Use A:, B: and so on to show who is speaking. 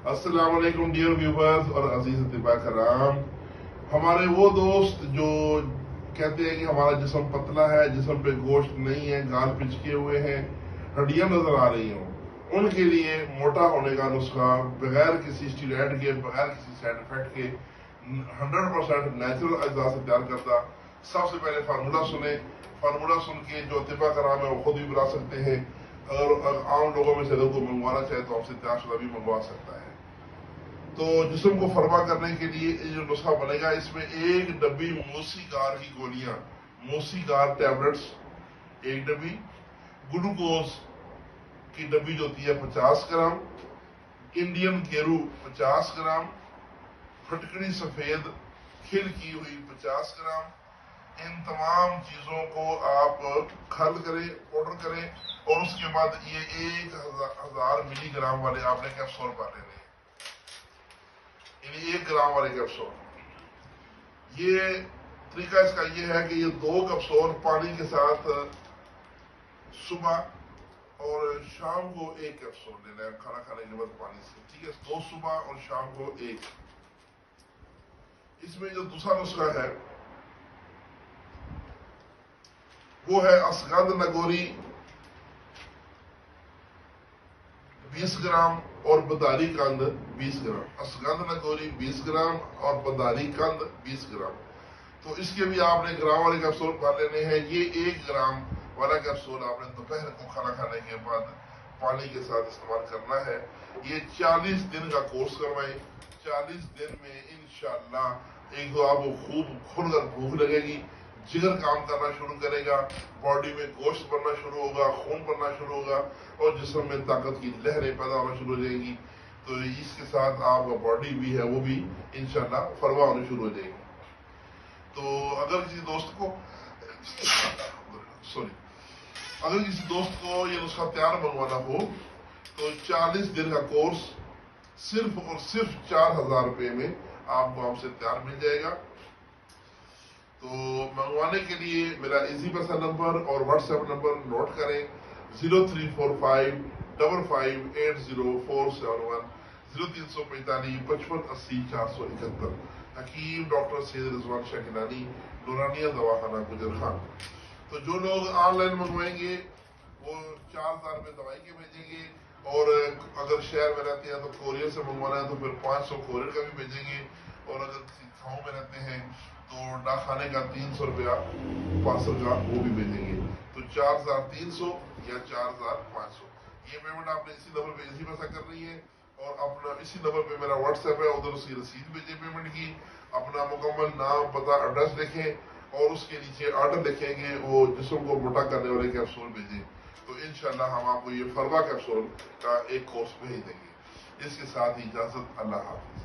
A: अस्सलाम वालेकुम dear viewers और अजीज अतिबा कराम। हमारे वो दोस्त जो कहते हैं कि हमारा जिस्म पतला है, जिस्म पे गोश्त नहीं है, गाल पिचके हुए हैं, हड्डियां नजर आ रही हों, उनके लिए मोटा होने का नुस्खा बगैर किसी स्टीरॉयड के, बगैर किसी साइड इफेक्ट के 100% नेचुरल अज्जा से तैयार करता। सबसे पहले फार्मूला सुने। फार्मूला सुन के जो अतिबा कराम है वो खुद भी बना सकते हैं, और आम लोगों में से अगर कोई मंगवाना चाहे तो हमसे तैयार शुदा भी मंगवा सकता है। तो जिस्म को फरमा करने के लिए जो नुस्खा बनेगा, इसमें एक डब्बी मोसीगार की गोलियां, मोसीगार टैबलेट्स एक डब्बी, ग्लूकोज की डब्बी जो होती है 50 ग्राम, इंडियन गेरू 50 ग्राम, फटकड़ी सफेद खिल की हुई 50 ग्राम। इन तमाम चीजों को आप खल करें, पाउडर करें, और उसके बाद ये 1000 मिलीग्राम वाले आपने कैप्सूल पा लेने, 1 ग्राम वाले कैप्सूल। ये तरीका इसका ये है कि ये 2 कैप्सूल पानी के साथ सुबह और शाम को 1 कैप्सूल लेना है, खाना खाने के बाद पानी से, ठीक है। 2 सुबह और शाम को 1। इसमें जो दूसरा नुस्खा है वो है असगंध नगोरी 20 ग्राम और बदारी कंद 20 ग्राम। असगंध नगोरी 20 ग्राम और बदारी कंद 20 ग्राम। तो इसके भी आपने ग्राम वाले कैप्सूल भर लेने हैं। ये 1 ग्राम वाला कैप्सूल आपने दोपहर को खाना खाने के बाद पानी के साथ इस्तेमाल करना है। ये 40 दिन का कोर्स करवाएं। 40 दिन में इंशाल्लाह एक तो आपको खूब खुलकर भूख लगेगी, जिगर काम करना शुरू करेगा, बॉडी में गोश्त बनना शुरू होगा, खून बनना शुरू होगा, और जिस्म में ताकत की लहरें पैदा होना शुरू हो जाएंगी। तो इसके साथ आपका बॉडी भी है वो भी इंशाल्लाह फरवा होनी शुरू हो जाएगी। तो अगर किसी दोस्त को ये नुस्खा तैयार मंगवाना हो तो 40 दिन का कोर्स सिर्फ और सिर्फ 4000 रुपये में आपको हमसे तैयार मिल जाएगा। तो मंगवाने के लिए मेरा इजी पैसा नंबर और व्हाट्सएप नंबर नोट करें, 0345 5580 0345 55 80 471। हकीम डॉक्टर सैयद रिजवान शकीलानी, नूरानिया दवाखाना गुजर खान। तो जो लोग ऑनलाइन मंगवाएंगे वो 4000 में दवाई के भेजेंगे, और अगर शहर में रहते हैं तो कोरियर से मंगवाना है तो फिर 500 कोरियर का भी भेजेंगे, और अगर किसी गाँव में रहते हैं तो डाकखाने का 300 रुपया पार्सल का वो भी भेजेंगे। तो 4300 या 4500 ये पेमेंट आपने इसी नंबर पे इसी पैसा करनी है, और अपना इसी नंबर पे मेरा व्हाट्सएप है, उधर उसकी रसीद भेजें पेमेंट की, अपना मुकम्मल नाम पता एड्रेस लिखें, और उसके नीचे ऑर्डर लिखेंगे, वो जिस्म को मोटा करने वाले कैप्सूल भेजें। तो इंशाल्लाह हम आपको ये फरवा कैप्सूल का एक कोर्स भेज देंगे। इसके साथ ही इजाजत, अल्लाह हाफिज।